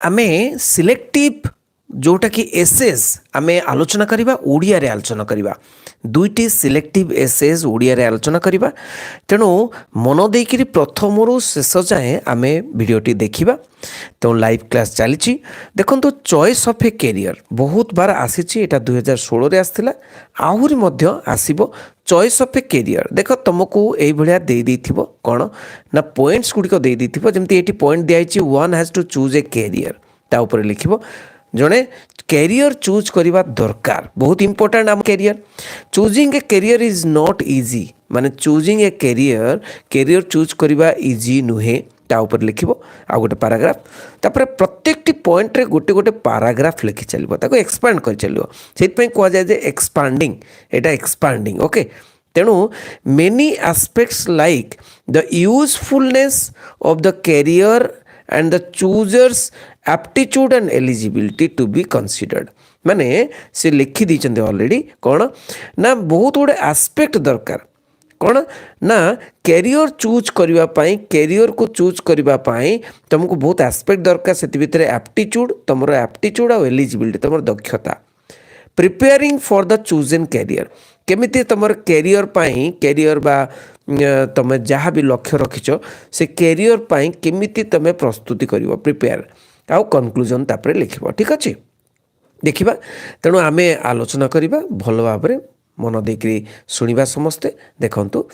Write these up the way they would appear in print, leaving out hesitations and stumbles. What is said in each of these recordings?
आमे सिलेक्टिव जोटा कि एसेस आमे आलोचना करिबा ओडिया रे आलोचना करिबा दुईटी सिलेक्टिव एसेस ओडिया रे आलोचना करिबा तेणु मन देकिरी प्रथमरु शेष जाए आमे वीडियोटी देखिबा। तो लाइव क्लास चली देखो चॉइस ऑफ ए कैरियर बहुत बार आसी एटा 2016 रे आसथिला आहुरी मध्य आसीबो। चॉइस ऑफ ए कैरियर देख तुमको यही भाया दे देथिबो कौन ना पॉइंट्स गुड़िक दे देथिबो जेमति एटी पॉइंट दिखाई one has to choose a career ता ऊपर लिखिबो जड़े कैरियर चूज करवा दरकार बहुत इंपोर्टेंट आम career choosing a career is not easy माने चूजिंग ए कैरियर चूज करवा इजी नुहे ता ऊपर लिखिबो आ गोटे पैराग्राफ तापर प्रत्येक पॉइंट रे गोटे गोटे पैराग्राफ लिखि चलिबो ताको एक्सपांड कर चलिबो सेति पई कोआ जाय जे एक्सपांडिंग एटा एक्सपांडिंग ओके। तेणु many aspects like the usefulness of the career and the choosers aptitude and eligibility to be considered माने से लिखि दीचंदे ऑलरेडी कौन ना बहुत गुड़े एस्पेक्ट दरकार कौन ना कैरियर चूज करबा पाई कैरियर को चूज करबा पाई तुमको बहुत एस्पेक्ट दरकार से भितर एप्टीट्यूड तुमर एप्टीट्यूड और एलिजिबिलिटी तुमर दक्षता preparing for the chosen career केमिति तुमर कैरियर पाई कैरियर बा तुम जहाँ भी लक्ष्य रखिच से कैरियर पाई केमिति तुम प्रस्तुति कर प्रिपेयर आउ कनक्लूजन तापर लिख ठीक अच्छे देखा तेणु आम आलोचना करवा भल भाव मन देकरी शुणा समस्ते देखंतु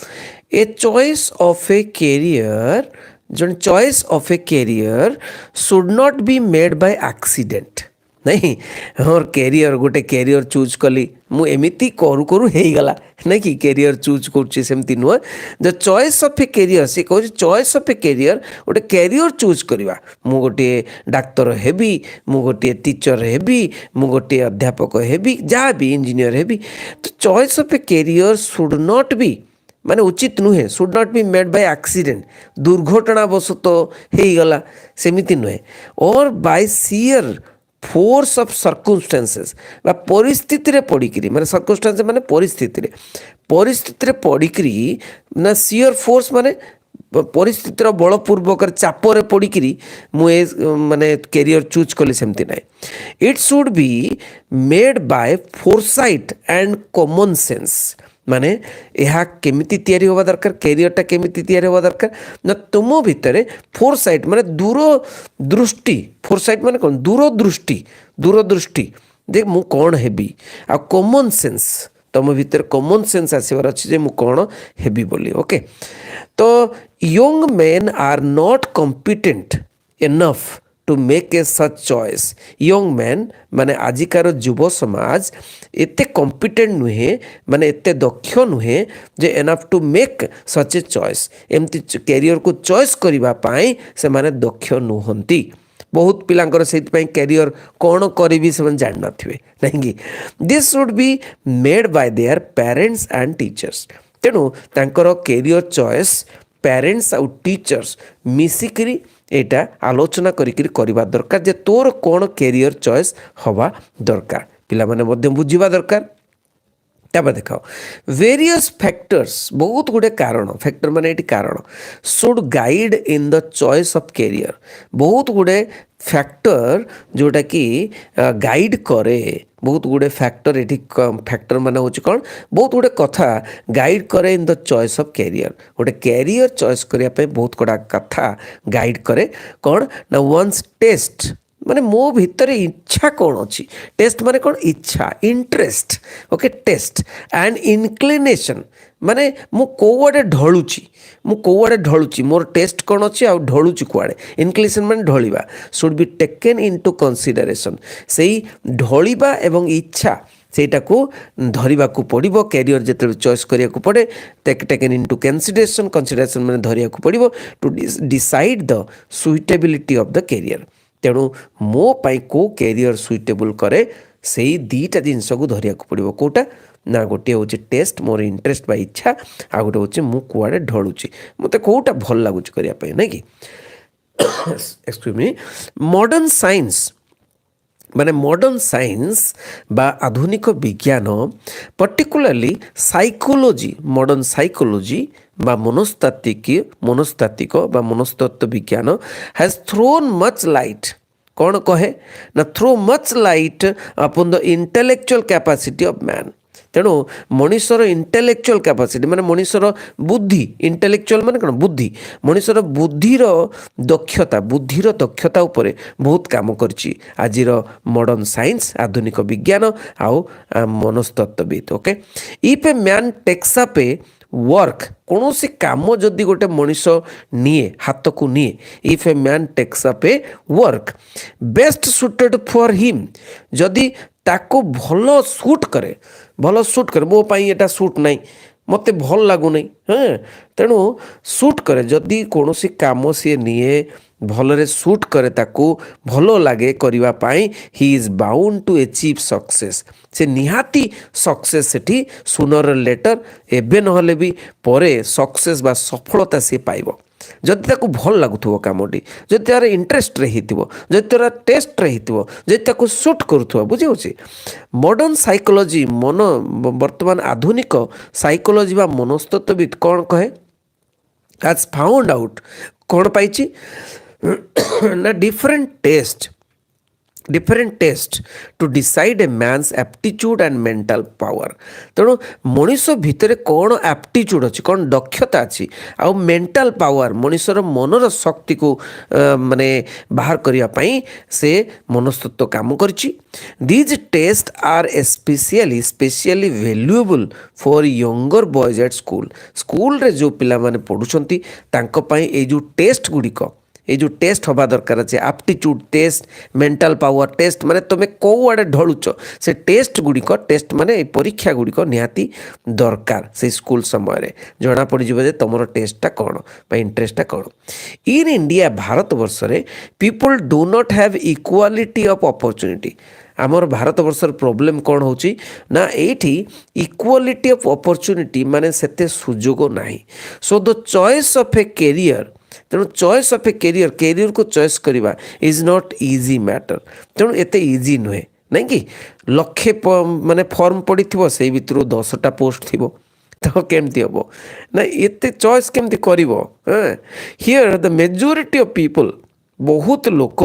a choice of a career जन choice of a career should not be made by accident नहीं मोर कैरियर गोटे कैरियर चूज कली मु एमिति करू करू हे गला नहीं कि कैरियर चूज करछि सेमति नुह the choice of a career से कहै चॉइस ऑफ ए कैरियर गोटे कैरियर चूज करवा मु गोटे डाक्टर हेबी मु गोटे टीचर हेबी मु गोटे अध्यापक हेबी जहाँ भी इंजीनियर हेबी तो choice of a career should not be माने उचित नुहे should not be made by accident दुर्घटनावशत हे गला सेमिति नुहे और by sheer force of circumstances बा परिस्थिति रे पड़िकरी माने सर्कमस्टेंस माने परिस्थिति रे पड़िकरी ना सियर फोर्स माने परिस्थितिर बलपूर्वक चापर पड़िकरी मुझे माने कैरियर चूज कली सेमती ना it should be made bye foresight and common sense माने यह केमिति तैयारी होवा दरकार कैरियरटा केमिति तैयारी होवा दरकार ना तुम भितर फोरसाइट माने दूरदृष्टि फोरसाइट माने कौन दूरदृष्टि देख मु कौन हेबी आ कॉमन सेंस तुम भीतर कॉमन सेंस आसबार अच्छे जे मु कौन हेबी बोली ओके। तो young men are not competent enough to make a such choice young man माने आजिकार युव समाज एते कॉम्पिटेंट नुहे माने एते दक्ष नुहे जे enough to make such a choice एमती कैरियर को चॉइस करबा पाई से माने दक्ष नुहंती बहुत पिलांकर से कैरियर कौन करी से जान नथिबे नहीं this should be made bye there parents and teachers तेणु तांकर कैरियर चॉइस पेरेंट्स आउ टीचर्स मिसिकरी एटा आलोचना करवा दरकार जे तोर कौन कैरियर चॉइस हवा दरकार पिला माने मध्य बुझिबा दरकार। तापर देखाओ वेरियस फैक्टर्स बहुत गुड़े कारण फैक्टर माने एटी कारण should guide in the choice of career बहुत गुड़े फैक्टर जोटा कि गाइड करे बहुत गुड़े फैक्टर एटी फैक्टर माने होची कौन बहुत गुड़े कथा गाइड करे in the choice of career गोटे कैरियर चॉइस करिया पे बहुत गुड़ा कथा गाइड करे कौन ना वंस टेस्ट माने मो भीतर इच्छा कौन अच्छी टेस्ट माने कौन इच्छा interest okay test and inclination माने मु कोआडे ढळुची मोर टेस्ट कौन अच्छी आ ढळुची कुआडे इनक्लिनेशन माने ढळिबा should be taken into consideration सेही ढळिबा एवं इच्छा सेटा को धरिबा को पड़िबो कैरियर जेते चॉइस करिया को पड़े टेकन इनटू कंसीडरेशन माने धरिया को पड़िबो to decide the suitability of the career तेणु मो पाई को कैरियर सुइटेबल करे से दीटा जिनस को धरिया को पड़ो कोटा ना गोटे हूँ टेस्ट मोर इंटरेस्ट बा इच्छा आ गोटे हूँ मु कुआडे ढलुची मत कौटा भल लगुच करने ना कि एक्सक्यूज मी मॉडर्न साइंस माने मॉडर्न साइंस बा आधुनिक विज्ञान पर्टिकुलरली साइकोलॉजी मॉडर्न साइकोलॉजी बा मनस्तात्विक बा मनस्तत्व विज्ञान हैज थ्रोन मच लाइट कौन कहे ना throw much light upon the intellectual capacity of man. तेणु मनुष्यर इंटेलेक्चुअल कैपेसिटी माने मनुष्यर बुद्धि इंटेलेक्चुअल माने कौन बुद्धि मनुष्यर बुद्धिर दक्षता उपरे बहुत काम करछि आजिर मॉडर्न साइंस आधुनिक विज्ञान आउ मनस्तत्वविद। Okay if a man takes up a work कौन सी काम जदि गोटे मनीष निए हाथ को निए if a man takes up a work best suited for him जदि ताको भल सुट करे मो पाई एटा सुट नहीं मते भल लागू नहीं हाँ तेणु सुट करे जदि कौन सी काम सी निए भलरे सुट करे ताको भल लगे करबा पाई he is bound to achieve success से निहाती सक्सेस सेठी सुनर लेटर एबे नहले भी परे सक्सेस बा सफलता से पाइबो जदि ताको भल लागुथुबो कामटी जदि तार इंटरेस्ट रहिथिबो जदि तार टेस्ट रहिथिबो जदि ताको सुट करूथुबो बुझी होछि। मॉडर्न साइकोलॉजी मन वर्तमान आधुनिक साइकोलॉजी बा मनस्तत्वविद कौन कहे हैज फाउंड आउट कौन पाइछि ना different test to decide a man's aptitude and mental power. तेणु मनीष भितर कौन एप्टीट्यूड अच्छी कौन दक्षता अच्छी आ मेंटल पावर मनीषर मनर शक्ति को माने बाहर करने से मनस्तत्व काम करछि। These test are specially valuable for younger boys at school रे जो पिला माने पढ़ुछंती तांको पई ए जो टेस्ट गुड़िक ये जो टेस्ट हवा दरकार अच्छे aptitude test mental power test माने तुम कौ आड़े ढलुच से टेस्ट गुड़िक टेस्ट माने परीक्षा गुड़िक निहाती दरकार से स्कूल समय जना पड़ जे तुम टेस्टा कौन इंटरेस्टा कौन। इन इंडिया भारत वर्ष रे people do not have equality of opportunity आमर भारत वर्षर प्रोब्लेम कौन होची ना एठी इक्वालिटी ऑफ अपॉर्चुनिटी माने सेते सुजोग नाही so the choice of a career तेणु चॉइस ऑफ ए कैरियर को चॉइस करवा इज नॉट इजी मैटर तेणु एते इजी नुहे नहीं कि लक्षे माने फॉर्म पड़ी थी से भितर 10टा पोस्ट थी तो केमती हम ना एते चॉइस केमती करिवो here the majority of people बहुत लोक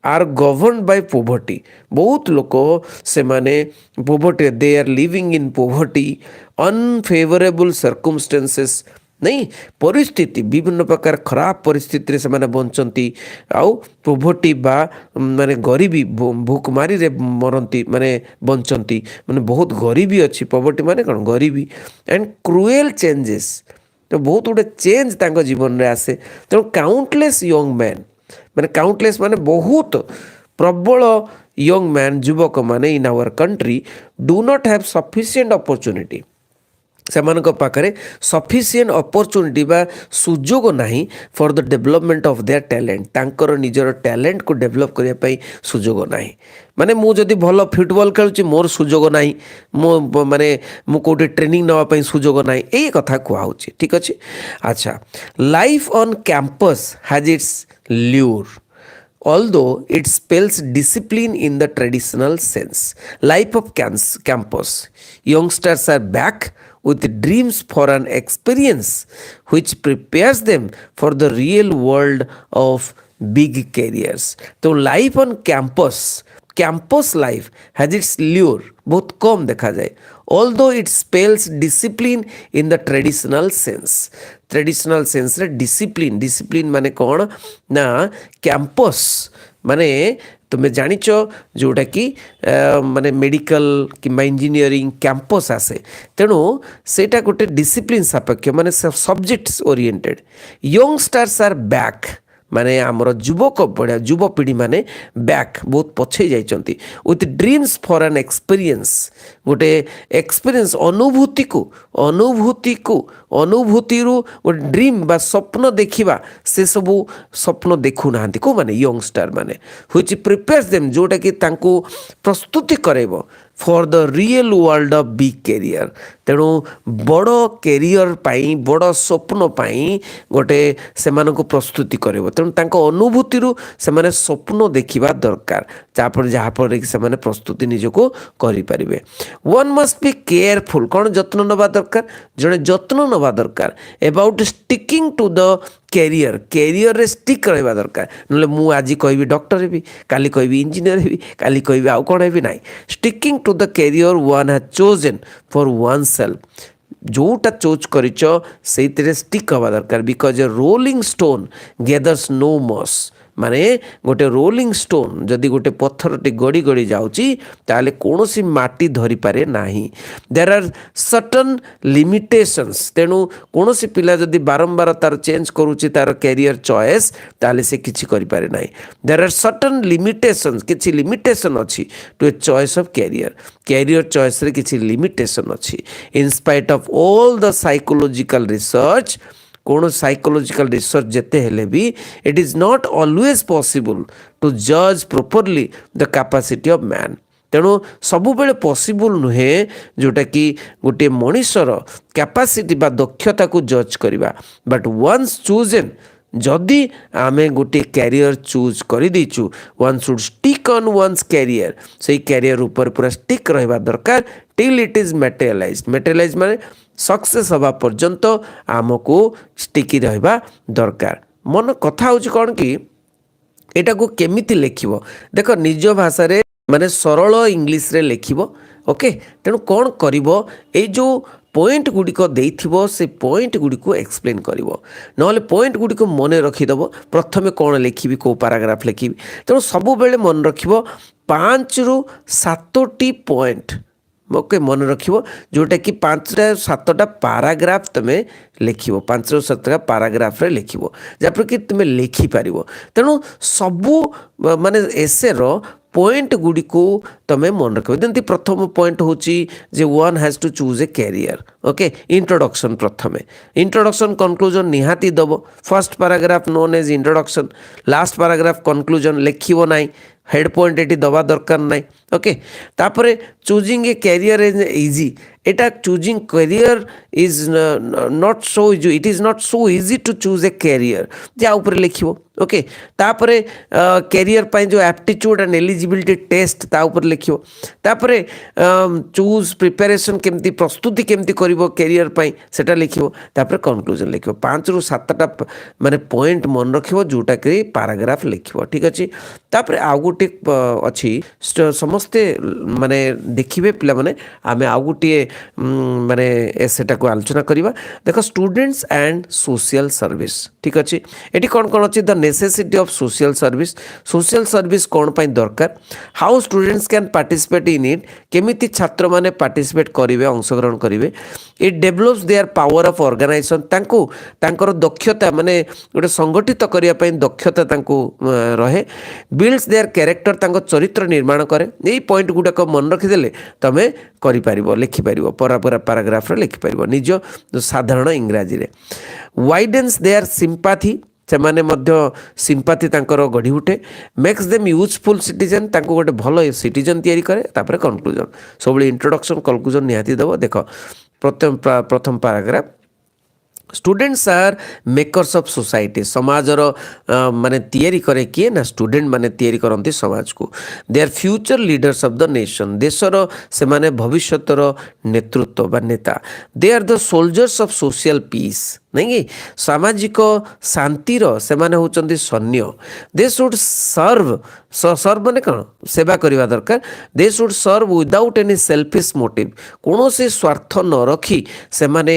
आर गवर्न बाय पोवर्टी बहुत लोक से माने poverty they are living in poverty unfavourable circumstances नहीं परिस्थिति विभिन्न प्रकार खराब परिस्थिति से माने बंचती आउ पोवर्टी बा माने गरीबी भूखमारी रे मरती माने बंचती माने बहुत गरीबी अच्छी पोवर्टी माने कौन गरीबी एंड क्रुएल चेंजेस तो बहुत गुटे चेंज तांको जीवन रे आसे तेणु काउंटलेस यंग मैन माने काउंटलेस माने बहुत प्रबल यंग मैन युवक माने in our country do not have sufficient opportunity सेमानक पाखरे सफिशिएंट अपॉर्चुनिटी बा सुजोग नाही for the development of their talent तांकर निजर टैलेंट को डेवलप करिया पई सुजोग नाही माने मु जदि भल फुटबॉल खेलुची मोर सुजोग नाही मो माने मु कोटे ट्रेनिंग नवा पई सुजोग नाही एई कथा कुआ होची ठीक अछि। अच्छा life on campus has its lure although it spells discipline in the traditional sense. Life of campus. Youngsters are back with dreams for an experience which prepares them for the real world of big careers. तो life on campus life has its lure बहुत कम देखा जाए although it spells discipline in the traditional sense रे discipline माने कौन ना campus माने तुम्हें जानिच जोटा कि माने मेडिकल कि इंजीनियरिंग कैंपस आसे तेणु सेटा गोटे डिसिप्लिन सापेक्ष माने subjects oriented youngstars are back माने आमर युवक बढ़िया युवपीढ़ी माने बैक बहुत पछे जाइछंती with dreams for an experience गोटे एक्सपीरियंस अनुभूति गोटे ड्रीम बा स्वप्न देखिबा से सबू स्वप्न देखु नाहंती को माने यंगस्टर माने व्हिच प्रिपेयर्स देम जोटा कि तांको प्रस्तुति करेबो for the real world of big career तेणु बड़ कैरियर पाई बड़ स्वप्न पाई गोटे से प्रस्तुति करेबो तेणु तांको अनुभूति से माने स्वप्न देखिबा दरकार ଯାହାଫଳରେ କି ସେମାନେ ପ୍ରସ୍ତୁତି ନିଜକୁ କରିପାରିବେ। ୱାନ୍ ମଷ୍ଟ ବି କେୟାରଫୁଲ୍, କ'ଣ ଯତ୍ନ ନେବା ଦରକାର, ଜଣେ ଯତ୍ନ ନେବା ଦରକାର ଏବାଉଟ୍ ଷ୍ଟିକିଂ ଟୁ ଦ କ୍ୟାରିୟରରେ ଷ୍ଟିକ୍ ରହିବା ଦରକାର। ନହେଲେ ମୁଁ ଆଜି କହିବି ଡକ୍ଟର ହେବି, କାଲି କହିବି ଇଞ୍ଜିନିୟର ହେବି, କାଲି କହିବି ଆଉ କ'ଣ ହେବି, ନାହିଁ। Sticking to the career one has chosen for oneself, ଯେଉଁଟା ଚୁଜ୍ କରିଛ ସେଇଥିରେ ଷ୍ଟିକ୍ ହେବା ଦରକାର। Because a rolling stone gathers no moss, ମାନେ ଗୋଟେ ରୋଲିଂ ଷ୍ଟୋନ୍ ଯଦି ଗୋଟେ ପଥରଟି ଗଡ଼ି ଗଡ଼ି ଯାଉଛି ତାହେଲେ କୌଣସି ମାଟି ଧରିପାରେ ନାହିଁ। ଦେର୍ ଆର୍ ସର୍ଟନ୍ ଲିମିଟେସନ୍ସ, ତେଣୁ କୌଣସି ପିଲା ଯଦି ବାରମ୍ବାର ତାର ଚେଞ୍ଜ କରୁଛି ତାର କ୍ୟାରିୟର ଚଏସ୍ ତାହେଲେ ସେ କିଛି କରିପାରେ ନାହିଁ। ଦେର୍ ଆର୍ ସର୍ଟନ୍ ଲିମିଟେସନ୍ସ, କିଛି ଲିମିଟେସନ୍ ଅଛି to a choice of career ଚଏସ୍ରେ କିଛି ଲିମିଟେସନ୍ ଅଛି। In spite of all the psychological research, କୌଣସି ସାଇକୋଲୋଜିକାଲ ରିସର୍ଚ୍ଚ ଯେତେ ହେଲେ ବି it is not always possible to ଜଜ୍ properly the capacity of man. ତେଣୁ ସବୁବେଳେ ପସିବୁଲ୍ ନୁହେଁ ଯେଉଁଟାକି ଗୋଟିଏ ମଣିଷର କ୍ୟାପାସିଟି ବା ଦକ୍ଷତାକୁ ଜଜ୍ କରିବା। ବଟ୍ ୱାନ୍ସ ଚୁଜେନ୍, ଯଦି ଆମେ ଗୋଟିଏ କ୍ୟାରିୟର ଚୁଜ୍ କରିଦେଇଛୁ, one should stick on one's career, ସେଇ କ୍ୟାରିୟର ଉପରେ ପୁରା ଷ୍ଟିକ୍ ରହିବା ଦରକାର ଟିଲ୍ ଇଟ୍ ଇଜ୍ ମ୍ୟାଟେରିଆଲାଇଜ୍ ମାନେ ସକ୍ସେସ୍ ହେବା ପର୍ଯ୍ୟନ୍ତ ଆମକୁ ଷ୍ଟିକି ରହିବା ଦରକାର। ମନ କଥା ହେଉଛି କ'ଣ କି ଏଟାକୁ କେମିତି ଲେଖିବ, ଦେଖ ନିଜ ଭାଷାରେ ମାନେ ସରଳ ଇଂଲିଶରେ ଲେଖିବ। ଓକେ, ତେଣୁ କ'ଣ କରିବ, ଏଇ ଯେଉଁ ପଏଣ୍ଟ ଗୁଡ଼ିକ ଦେଇଥିବ ସେ ପଏଣ୍ଟ ଗୁଡ଼ିକୁ ଏକ୍ସପ୍ଲେନ୍ କରିବ, ନହେଲେ ପଏଣ୍ଟ ଗୁଡ଼ିକୁ ମନେ ରଖିଦେବ। ପ୍ରଥମେ କ'ଣ ଲେଖିବି, କେଉଁ ପାରାଗ୍ରାଫ ଲେଖିବି, ତେଣୁ ସବୁବେଳେ ମନେ ରଖିବ 5ରୁ 7ଟି ପଏଣ୍ଟ, ଓକେ, ମନେ ରଖିବ, ଯେଉଁଟାକି 5ଟା 7ଟା ପାରାଗ୍ରାଫ ତୁମେ ଲେଖିବ, 5ରୁ 7ଟା ପାରାଗ୍ରାଫରେ ଲେଖିବ, ଯାହାଫଳରେ କି ତୁମେ ଲେଖିପାରିବ। ତେଣୁ ସବୁ ମାନେ ଏସେର ପଏଣ୍ଟ ଗୁଡ଼ିକୁ ତୁମେ ମନେ ରଖିବ। ଯେମିତି ପ୍ରଥମ ପଏଣ୍ଟ ହେଉଛି ଯେ one has to choose a career. Okay, introduction, ପ୍ରଥମେ ଇଣ୍ଟ୍ରୋଡକ୍ସନ୍ କନକ୍ଲୁଜନ୍ ନିହାତି ଦେବ। First paragraph known as introduction, last paragraph conclusion ଲେଖିବ ନାହିଁ, ହେଡ୍ ପଏଣ୍ଟ ଏଠି ଦେବା ଦରକାର ନାହିଁ। ଓକେ, ତାପରେ choosing a career is easy, এটা choosing career is not so easy, it is not so easy to choose a career, যা উপরে লিখিব। ওকে, তাপরে ক্যারিয়ার পাই যে আপ্টিচ্ୟୁଡ୍ ଆଣ୍ଡ ଏଲିଜିବିଲିଟି ଟେଷ୍ଟ ତା ଉପରେ ଲେଖିବ। ତାପରେ ଚୁଜ୍ ପ୍ରିପାରେସନ୍ କେମିତି, ପ୍ରସ୍ତୁତି କେମିତି କରିବ କ୍ୟାରିୟର ପାଇଁ ସେଟା ଲେଖିବ। ତାପରେ କନକ୍ଲୁଜନ୍ ଲେଖିବ। 5ରୁ 7ଟା ମାନେ ପଏଣ୍ଟ ମନେ ରଖିବ ଯେଉଁଟାକି ପାରାଗ୍ରାଫ ଲେଖିବ। ଠିକ୍ ଅଛି। ତାପରେ ଆଉ ଗୋଟେ ଅଛି, ସମସ୍ତେ ମାନେ ଦେଖିବେ ପିଲାମାନେ, ଆମେ ଆଉ ଗୋଟିଏ ମାନେ ସେଟାକୁ ଆଲୋଚନା କରିବା। ଦେଖ, ଷ୍ଟୁଡେଣ୍ଟସ୍ ଆଣ୍ଡ ସୋସିଆଲ ସର୍ଭିସ୍। ଠିକ୍ ଅଛି, ଏଠି କ'ଣ କ'ଣ ଅଛି, the necessity of social service, social service କ'ଣ ପାଇଁ ଦରକାର, how students can participate in it, କେମିତି ଛାତ୍ରମାନେ ପାର୍ଟିସିପେଟ୍ କରିବେ, ଅଂଶଗ୍ରହଣ କରିବେ। It develops their power of organisation, ତାଙ୍କୁ ତାଙ୍କର ଦକ୍ଷତା ମାନେ ଗୋଟେ ସଂଗଠିତ କରିବା ପାଇଁ ଦକ୍ଷତା ତାଙ୍କୁ ରହେ। ବିଲ୍ଡସ୍ ଦେୟାର କ୍ୟାରେକ୍ଟର, ତାଙ୍କ ଚରିତ୍ର ନିର୍ମାଣ କରେ। ଏଇ ପଏଣ୍ଟ ଗୁଡ଼ାକ ମନେ ରଖିଦେଲେ ତୁମେ କରିପାରିବ, ଲେଖିପାରିବ, ପାରାଗ୍ରାଫରେ ଲେଖିପାରିବ ନିଜ ସାଧାରଣ ଇଂରାଜୀରେ। ୱାଇଡେନ୍ସ ଦେୟାର ସିମ୍ପାଥି, ସେମାନେ ମଧ୍ୟ ସିମ୍ପାଥି ତାଙ୍କର ଗଢ଼ି ଉଠେ। ମେକ୍ସ ଦେମ୍ ୟୁଜଫୁଲ୍ ସିଟିଜେନ୍, ତାଙ୍କୁ ଗୋଟେ ଭଲ ସିଟିଜେନ୍ ତିଆରି କରେ। ତାପରେ କନକ୍ଲୁଜନ୍, ସବୁବେଳେ ଇଣ୍ଟ୍ରୋଡକ୍ସନ୍ କନକ୍ଲୁଜନ୍ ନିହାତି ଦେବ। ଦେଖ, ପ୍ରଥମ paragraph, students R makers of society, ସମାଜର ମାନେ ତିଆରି କରେ କିଏ ନା ଷ୍ଟୁଡେଣ୍ଟ ମାନେ ତିଆରି କରନ୍ତି ସମାଜକୁ। ଦେ ଆର୍ ଫ୍ୟୁଚର ଲିଡର୍ସ ଅଫ୍ ଦ ନେସନ୍, ଦେଶର ସେମାନେ ଭବିଷ୍ୟତର ନେତୃତ୍ୱ ବା ନେତା। ଦେ ଆର୍ ଦ ସୋଲଜର୍ସ ଅଫ୍ ସୋସିଆଲ ପିସ୍, ନାଇଁକି ସାମାଜିକ ଶାନ୍ତିର ସେମାନେ ହେଉଛନ୍ତି ସୈନ୍ୟ। ଦେ ସୁଡ୍ ସର୍ଭ ମାନେ କ'ଣ, ସେବା କରିବା ଦରକାର। They should serve without any selfish motive, କୌଣସି ସ୍ୱାର୍ଥ ନ ରଖି ସେମାନେ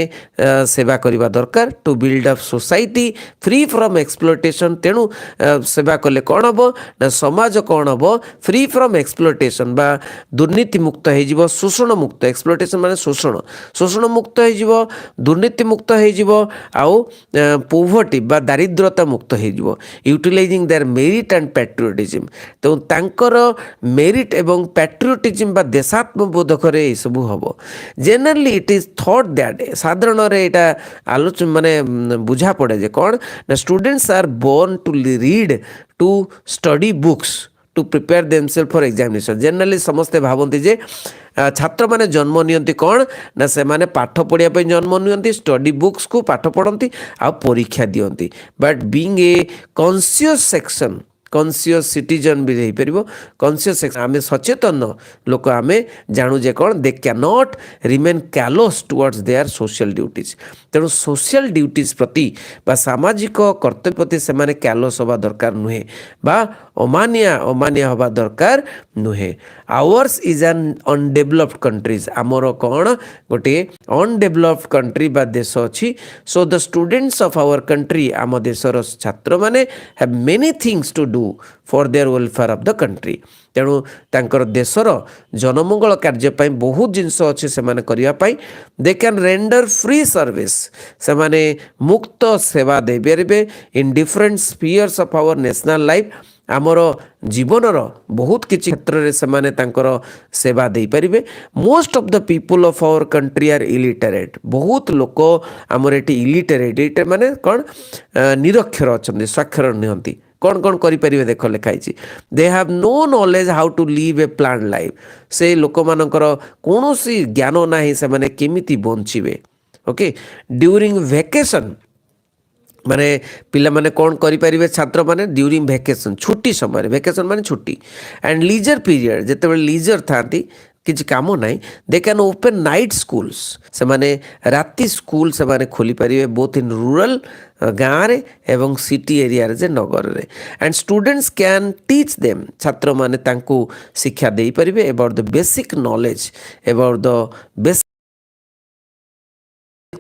ସେବା କରିବା ଦରକାର। To build up society free from exploitation, ତେଣୁ ସେବା କଲେ କ'ଣ ହେବ ନା ସମାଜ କ'ଣ ହେବ, ଫ୍ରି ଫ୍ରମ୍ ଏକ୍ସପ୍ଲୋଟେସନ୍ ବା ଦୁର୍ନୀତି ମୁକ୍ତ ହେଇଯିବ, ଶୋଷଣ ମୁକ୍ତ, ଏକ୍ସପ୍ଲୋଟେସନ୍ ମାନେ ଶୋଷଣ ମୁକ୍ତ ହେଇଯିବ, ଦୁର୍ନୀତି ମୁକ୍ତ ହେଇଯିବ, ଆଉ ପୋଭର୍ଟି ବା ଦାରିଦ୍ରତା ମୁକ୍ତ ହେଇଯିବ। Utilising their merit and patriotism, ତେଣୁ ତାଙ୍କର ମେରିଟ୍ ଏବଂ ପ୍ୟାଟ୍ରିଅଟିଜିମ୍ ବା ଦେଶାତ୍ମବୋଧକରେ ଏସବୁ ହେବ। Generally it is thought that, ସାଧାରଣରେ ଏଇଟା ମାନେ ବୁଝା ପଡ଼େ ଯେ କ'ଣ ନା students are born to read, to study books, to prepare themself for examination. Generally ସମସ୍ତେ ଭାବନ୍ତି ଯେ ଛାତ୍ରମାନେ ଜନ୍ମ ନିଅନ୍ତି କ'ଣ ନା ସେମାନେ ପାଠ ପଢ଼ିବା ପାଇଁ ଜନ୍ମ ନିଅନ୍ତି, ଷ୍ଟଡି ବୁକ୍ସକୁ ପାଠ ପଢ଼ନ୍ତି ଆଉ ପରୀକ୍ଷା ଦିଅନ୍ତି। But being a conscious conscious citizen भी हो पार कॉन्शियस आम सचेतन लोक आम जानू जे कौन they can not remain callus towards their social duties तेणु सोशल ड्यूटीज प्रति बा सामाजिक कर्तव्य प्रति से कैलोस हवा दरकार नुहे बा अमानिया अमानिया हवा दरकार नुहे ours is an undeveloped countries आमर कौन गोटे अनडेभलप्ड कंट्री बा देश अच्छी so the students of our country आम देशर छात्र माने have many things to do for their welfare of the country तेणु तांकर देशर जनमंगल कार्य बहुत जिनस अच्छे से they can render free service से माने मुक्त सेवा दे पारे in different spheres of our national life आमर जीवनर बहुत किसी क्षेत्र में से सेवा दे पारे most of the people of our country are illiterate बहुत लोक आमर ये इलिटरेट माने कौन निरक्षर अच्छा स्वाक्षर निहंती कौन कौन करें देख लिखाई they have no knowledge how to live a plan life से लोक मानकर कौन ज्ञान ना से माने केमिति बंचिबे ओके ड्यूरिंग वेकेशन माने पिला माने कौन करें छात्र माने ड्यूरिंग वेकेशन छुट्टी समय वेकेशन माने छुट्टी एंड लीजर पीरियड जिते लीजर था किसी काम ना they can open night schools से माने राति स्कूल से माने खोली पारे बोथ इन रूरल गाँव रे एवं सिटी एरिया रे जे नगर रे and students can teach them छात्र माने तांको शिक्षा दे पारे about the basic knowledge about the basic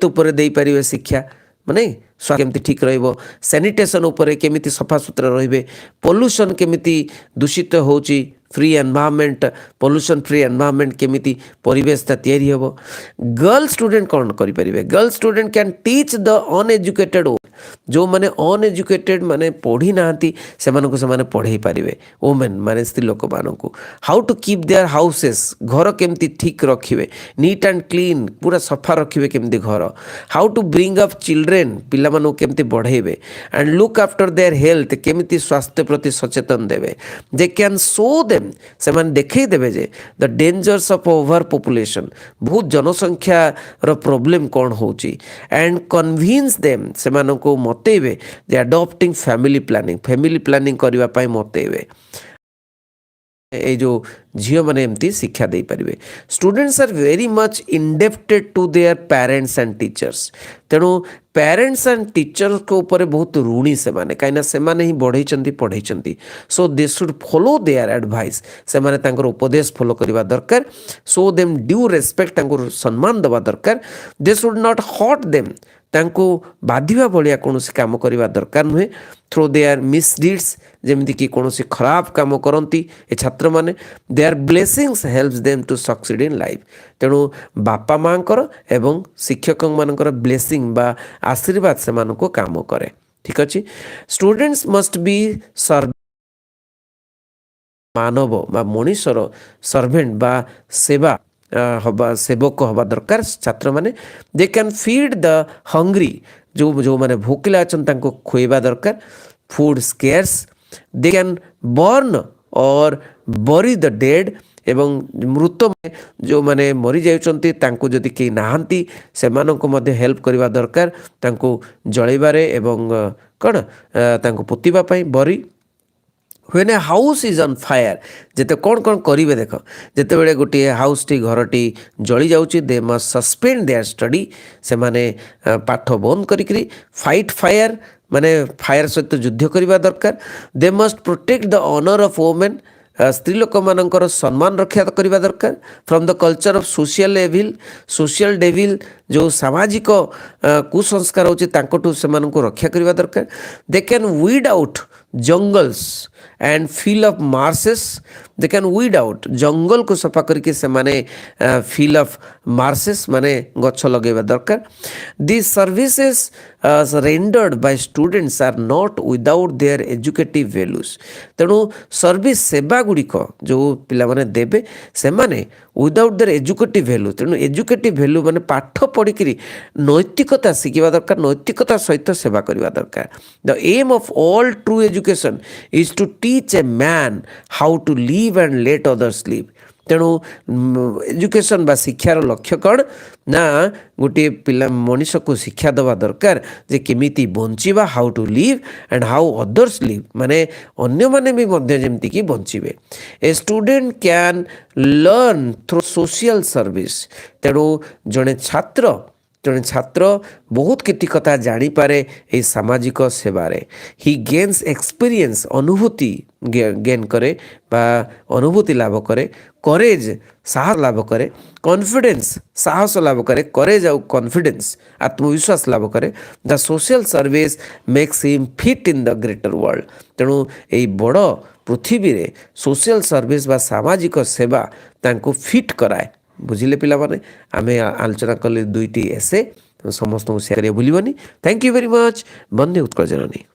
ऊपर दे पारे शिक्षा माने केमती ठीक रहिबो सैनिटेशन ऊपर केमिति सफा सुतरा रहिबे पोल्यूशन केमिति दूषित होची free environment pollution free environment केमिति परिवेश तैयारी हेबो गर्ल स्टूडेंट कौन करि परिबे girl student can teach the uneducated जो माने अनएजुकेटेड माने पढ़ी नांती से मानको से माने पढ़ाई पारिबे वुमेन माने स्त्री लोक माननको how to keep their houses घर केमती ठीक रखिबे नीट एंड क्लीन पूरा सफा रखिबे केमती घर how to bring up children पिला मानो केमती बढ़ाइबे and look after their health केमती स्वास्थ्य प्रति सचेतन देबे दे कैन शो देम से माने देखै देबे जे the dangers of over population बहुत जनसंख्या रो प्रॉब्लम कौन होची एंड कन्विंस देम से मानको मतेबे जे अडॉप्टिंग फैमिली प्लानिंग करबा पई मतेबे ए जो झील मैंने एमती शिक्षा दे पारे students are very much indebted to their parents and teachers तेणु पेरेंट्स एंड टीचर्स को ऊपर बहुत ऋणी से माने कहीं से माने ही बढ़ई पढ़ई so they should follow their advice से माने तांकर उपदेश फॉलो करवा दरकार सो देम ड्यू रेस्पेक्ट तांकर सम्मान दवा दरकार they should not hot them तांको बाधिवा भलिया कौन काम करवा दरकार नुहे थ्रो देयर मिसडीड्स जमीती कि कौन खराब काम करती ए छात्र माने their blessings helps them to succeed in life तेणु बापा माँ एवं शिक्षक मानकर ब्लेसिंग बा आशीर्वाद से मानको काम करे ठीक अच्छे स्टूडेंट्स मस्ट बी सर्व मानव बा मनीषर सर्वेंट बा सेवा हवा सेवक हवा दरकार छात्र माने they can feed the hungry जो माने भोकिला अछन तांको खुएबा दरकार food scarce they can burn और बरी द डेड एवं मृत जो माने मरी जाउचंती तांको जदि केही नाहंती सेमाननको मध्ये हेल्प करबा दरकार तांको जळैबारे एवं कण तांको पोतिबा पई बरी when a house is on fire जेते कौन कौन करेंगे देख जिते बड़े गोटे हाउस टी घर टी जली जाऊँगी they must suspend there study से माने पाठ बंद करी फाइट फायर माने फायर सहित युद्ध करवा दरकार they must protect the honour of women स्त्री लोक मानकर सम्मान रक्षा करवा दरकार from the culture of social devil जो सामाजिक कुसंस्कार होची तांकोटू से रक्षा करवा दरकार they can weed out jungles and fill of marshes they can weed out jungle को सफा करके से माने फिल ऑफ मार्सेस माने गछ लगेवा दरकार this services rendered by students are not without their educative values तेणु सर्विस सेवा गुड़िक जो पिला माने देबे से माने विदाउट देयर एजुकेटिव वैल्यू तेणु एजुकेटिव वैल्यू माने पाठ पढ़ी नैतिकता शिखा दरकार नैतिकता सहित सेवा करवा दरकार the aim of all true education is to teach a man how to live and let others live तेणु एजुकेशन बा शिक्षार लक्ष्य कौन ना गोटे पिला मनीष को शिक्षा देवा दरकार जे केमिति बंचिबा how to live and how others live माने अन्य माने भी मध्य जेमति कि बंचिबे a student can learn through social service तेणु जड़े छात्र बहुत किति कथा जानीपे ये सामाजिक सेवारे ही गेन्स एक्सपीरियंस अनुभूति गेन करे बा अनुभूति लाभ करे करेज साहस लाभ करे कॉन्फिडेंस साहस लाभ करे करेज आउ कॉन्फिडेंस आत्मविश्वास लाभ करे the social service makes him fit in the greater world तेणु यही बड़ पृथ्वी रे सोशल सर्विस बा सामाजिक सेवा तांको फिट कराए बुझिले पिला माने आमे आलोचना कले दुईटी एसे समस्त को शेयर करिया भूलिबनी thank you very much Vande Utkal Janani.